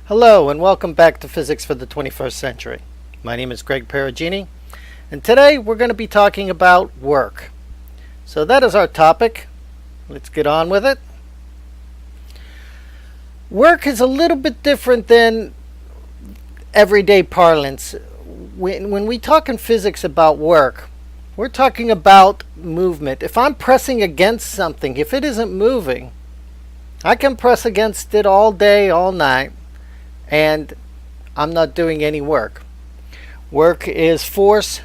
Hello and welcome back to Physics for the 21st Century. My name is Greg Perugini, and today we're going to be talking about work. So that is our topic. Let's get on with it. Work is a little bit different than everyday parlance. When we talk in physics about work, we're talking about movement. If I'm pressing against something, if it isn't moving, I can press against it all day, all night, and I'm not doing any work. Work is force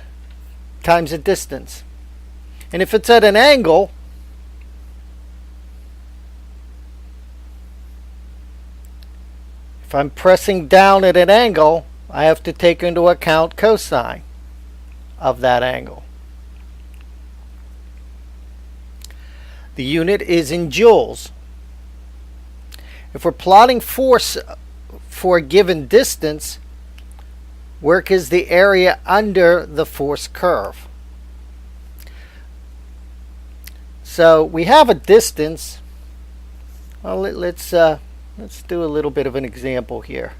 times a distance. And if it's at an angle, if I'm pressing down at an angle, I have to take into account cosine of that angle. The unit is in joules. If we're plotting force for a given distance, work is the area under the force curve. So we have a distance. Well, let's do a little bit of an example here.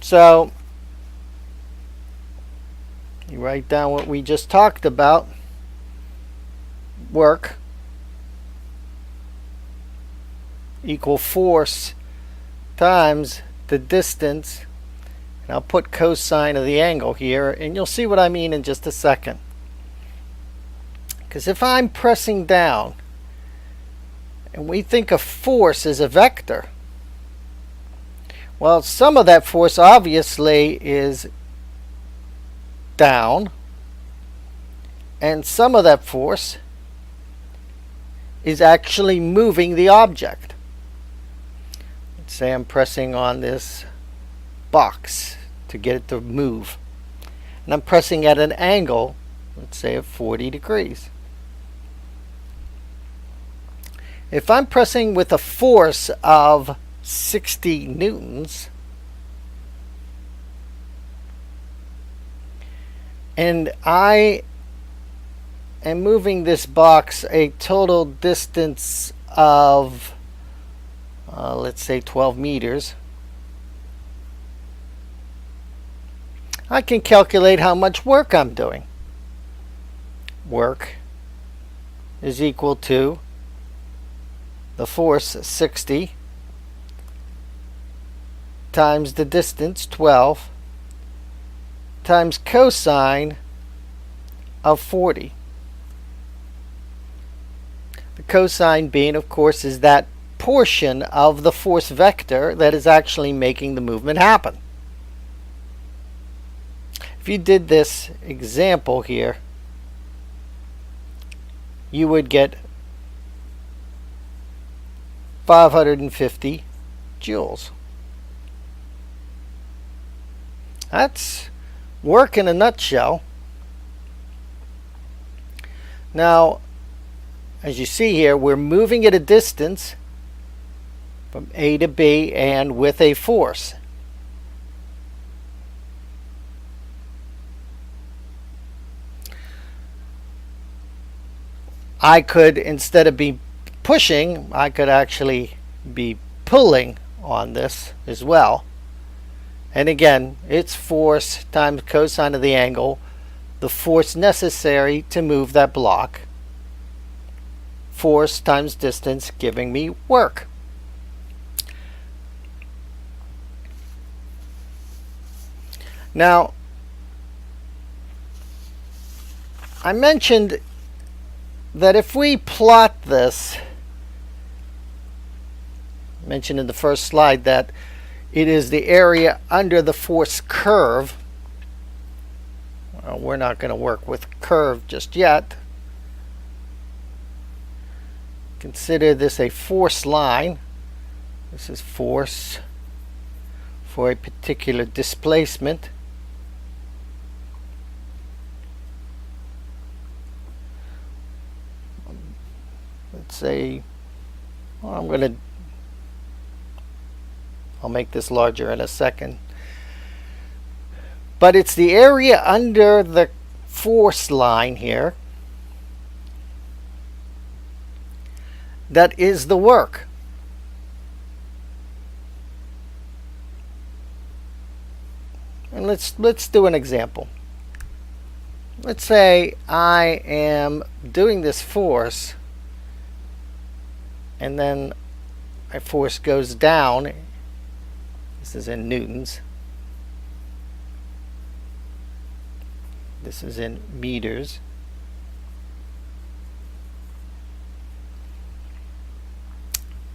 So you write down what we just talked about. Work equal force times the distance, and I'll put cosine of the angle here, and you'll see what I mean in just a second. Because if I'm pressing down and we think of force as a vector, well, some of that force obviously is down, and some of that force is actually moving the object. Let's say I'm pressing on this box to get it to move, and I'm pressing at an angle, let's say of 40 degrees. If I'm pressing with a force of 60 newtons, and I am moving this box a total distance of let's say 12 meters, I can calculate how much work I'm doing. Work is equal to the force 60 times the distance 12 times cosine of 40. The cosine being, of course, is that portion of the force vector that is actually making the movement happen. If you did this example here, you would get 550 joules. That's work in a nutshell. Now, as you see here, we're moving at a distance from A to B and with a force. I could, instead of be pushing, I could actually be pulling on this as well. And again, it's force times cosine of the angle, the force necessary to move that block. Force times distance giving me work. Now, I mentioned that if we plot this, I mentioned in the first slide that it is the area under the force curve. Well, we're not going to work with curve just yet. Consider this a force line. This is force for a particular displacement. Let's say, well, I'll make this larger in a second. But it's the area under the force line here that is the work. And let's do an example. Let's say I am doing this force, and then my force goes down. This is in newtons. This is in meters.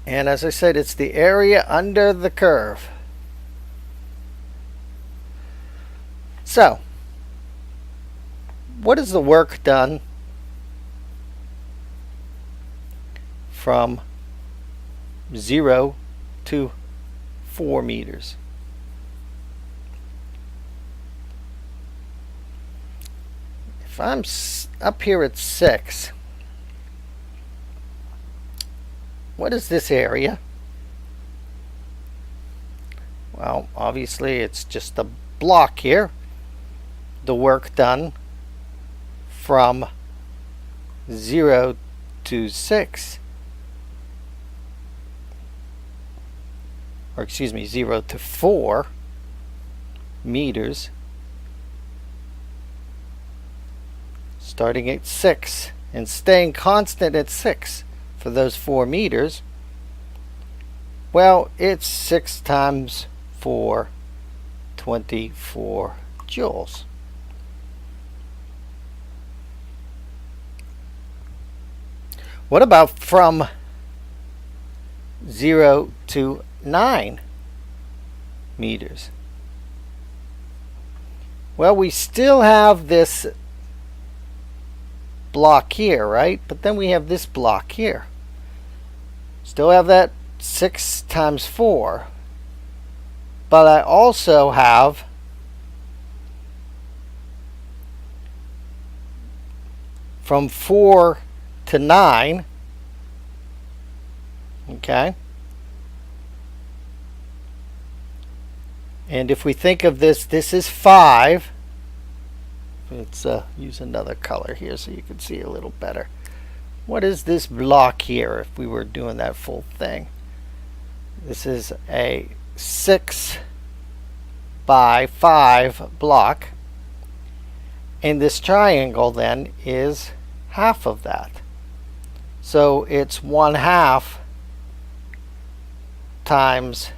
And as I said, it's the area under the curve. So, what is the work done from 0 to 4 meters? If I'm up here at 6, what is this area? Well, obviously it's just a block here. The work done from 0 to 6, or excuse me, 0 to 4 meters, starting at 6 and staying constant at 6 for those 4 meters. Well, it's 6 times 4, 24 joules. What about from 0 to 9 meters? Well, we still have this block here, right? But then we have this block here. Still have that 6 times 4. But I also have from 4 to 9. Okay. And if we think of this, this is 5. Let's use another color here so you can see a little better. What is this block here if we were doing that full thing? This is a 6 by 5 block. And this triangle then is half of that. So it's 1/2 times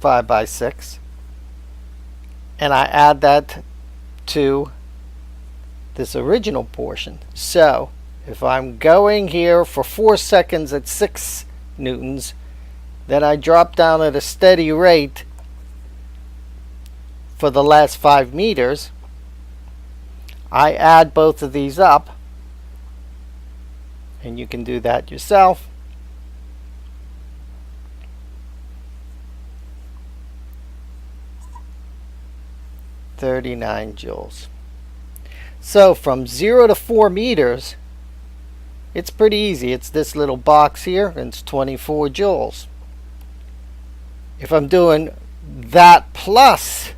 5 by 6, and I add that to this original portion. So if I'm going here for 4 seconds at 6 newtons, then I drop down at a steady rate for the last 5 meters. I add both of these up, and you can do that yourself. (39 joules). So from 0 to 4 meters, it's pretty easy. It's this little box here, and it's 24 joules. If I'm doing that plus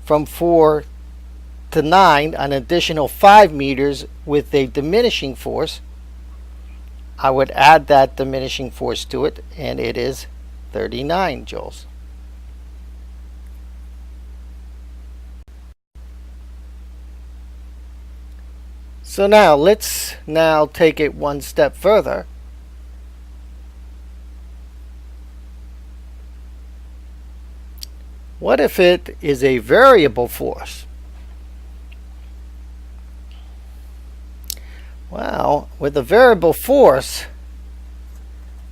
from 4 to 9, an additional 5 meters with a diminishing force, I would add that diminishing force to it, and it is 39 joules. So now let's take it one step further. What if it is a variable force? Well, with a variable force,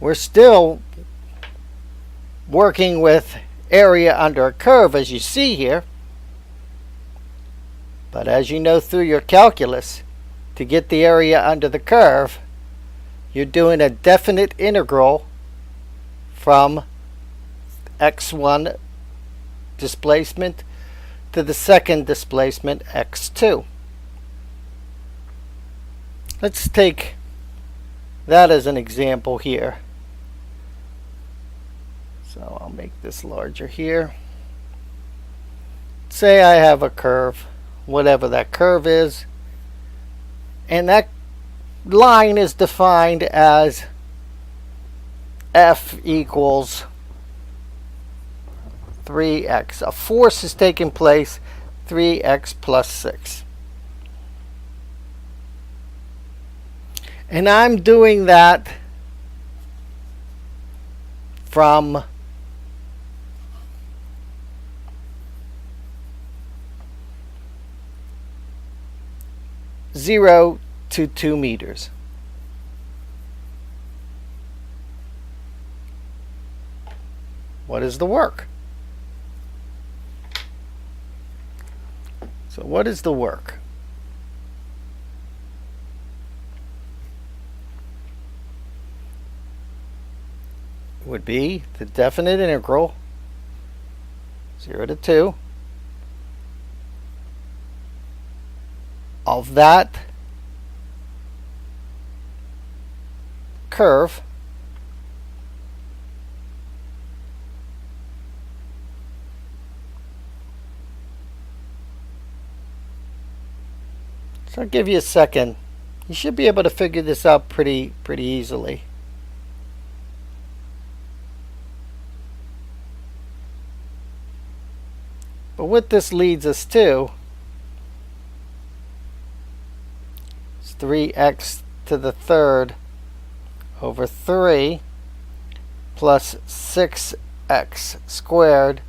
we're still working with area under a curve, as you see here. But as you know through your calculus, to get the area under the curve, you're doing a definite integral from x1 displacement to the second displacement, x2. Let's take that as an example here. So I'll make this larger here. Say I have a curve, whatever that curve is, and that line is defined as F equals 3x. A force is taking place, 3x plus 6. And I'm doing that from zero to 2 meters. What is the work? So what is the work? Would be the definite integral 0 to 2 of that curve so I'll give you a second. You should be able to figure this out pretty easily. But what this leads us to is 3x to the third over 3 plus 6x squared.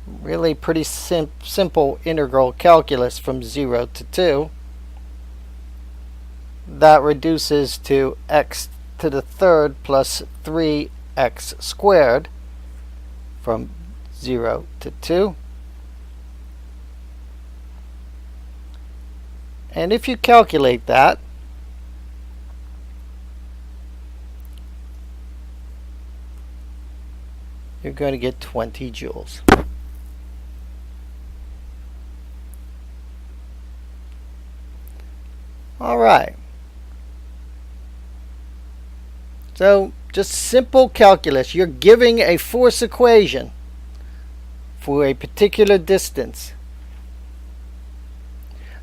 Really pretty simple integral calculus from 0 to 2. That reduces to x to the third plus 3x squared from 0 to 2. And if you calculate that, you're going to get 20 joules. All right. So just simple calculus. You're giving a force equation for a particular distance.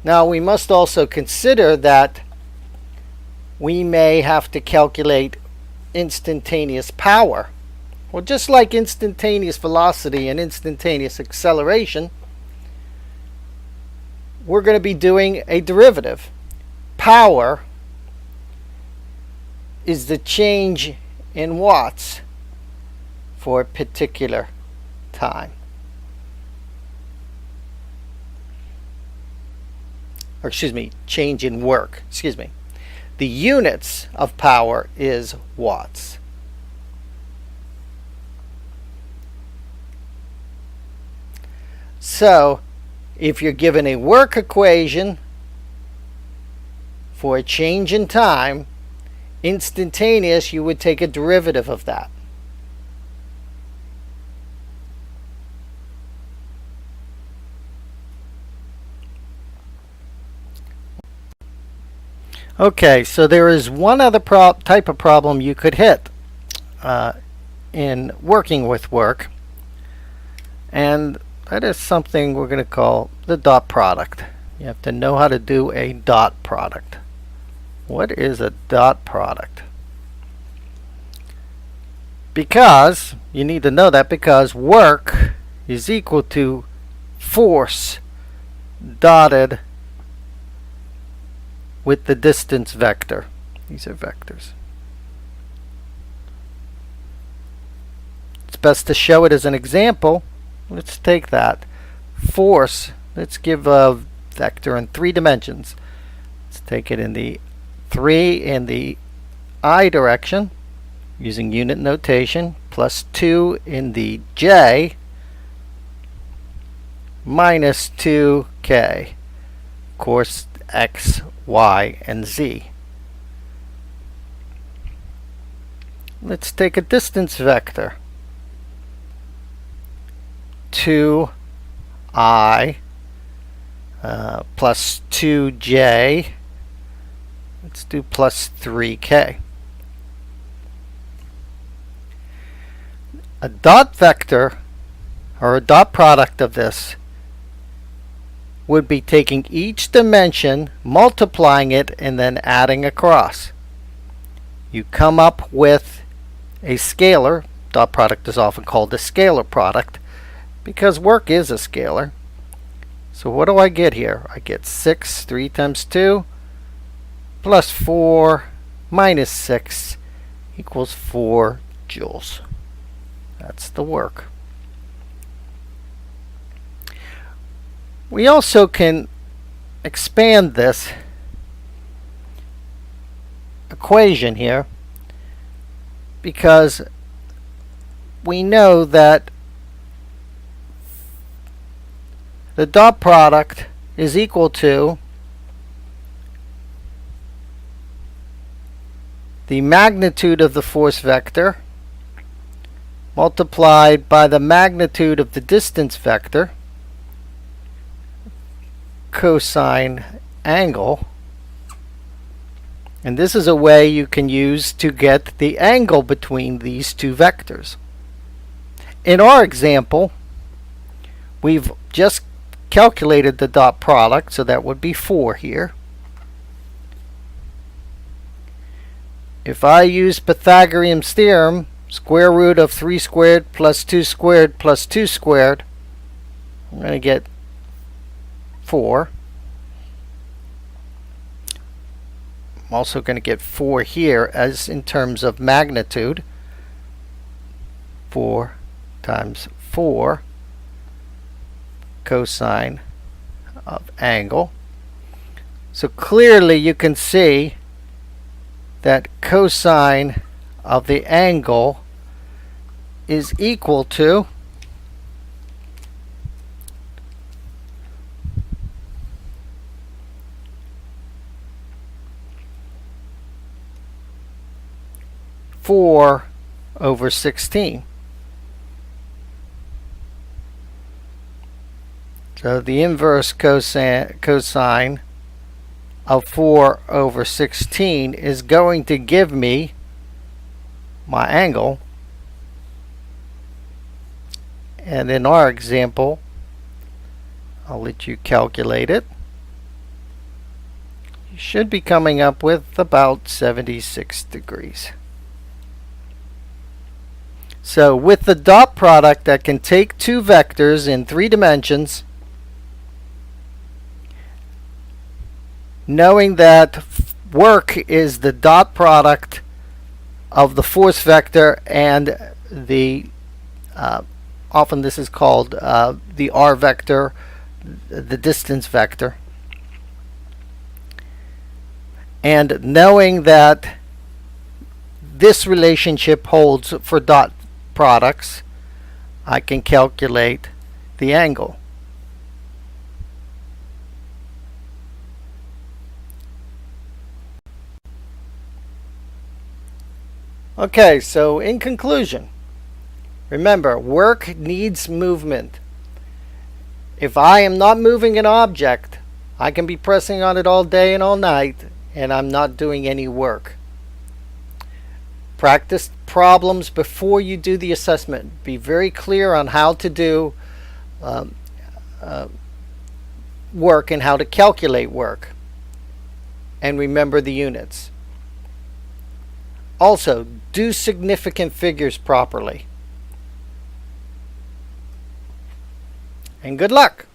Now we must also consider that we may have to calculate instantaneous power. Well, just like instantaneous velocity and instantaneous acceleration, we're going to be doing a derivative. Power is the change in watts for a particular time. Or excuse me, change in work. Excuse me. The units of power is watts. So, if you're given a work equation for a change in time, instantaneous, you would take a derivative of that. Okay, so there is one other type of problem you could hit in working with work, and that is something we're going to call the dot product. You have to know how to do a dot product. What is a dot product? Because you need to know that because work is equal to force dotted with the distance vector. These are vectors. It's best to show it as an example. Let's take that. Force, let's give a vector in 3 dimensions. Let's take it in the 3 in the I direction using unit notation, plus 2 in the j, minus 2k. Of course, x, y, and z. Let's take a distance vector. 2i plus 2j. Let's do plus 3k. A dot vector, or a dot product of this, would be taking each dimension, multiplying it, and then adding across. You come up with a scalar. Dot product is often called a scalar product because work is a scalar. So what do I get here? I get 6, 3 times 2, plus 4 minus 6 equals 4 joules. That's the work. We also can expand this equation here because we know that the dot product is equal to the magnitude of the force vector multiplied by the magnitude of the distance vector cosine angle. And this is a way you can use to get the angle between these two vectors. In our example, we've just calculated the dot product, so that would be 4 here. If I use Pythagorean's theorem, square root of 3 squared plus 2 squared plus 2 squared, I'm going to get 4. I'm also going to get 4 here as in terms of magnitude. 4 times 4 cosine of angle. So clearly you can see that cosine of the angle is equal to over 16. So the inverse cosine of 4 over 16 is going to give me my angle. And in our example, I'll let you calculate it. You should be coming up with about 76 degrees. So with the dot product that can take two vectors in 3 dimensions, knowing that work is the dot product of the force vector and the often this is called the r vector, the distance vector, and knowing that this relationship holds for dot products, I can calculate the angle. Okay, so in conclusion, remember, work needs movement. If I am not moving an object, I can be pressing on it all day and all night, and I'm not doing any work. Practice problems before you do the assessment. Be very clear on how to do work and how to calculate work. And remember the units. Also, do significant figures properly. And good luck!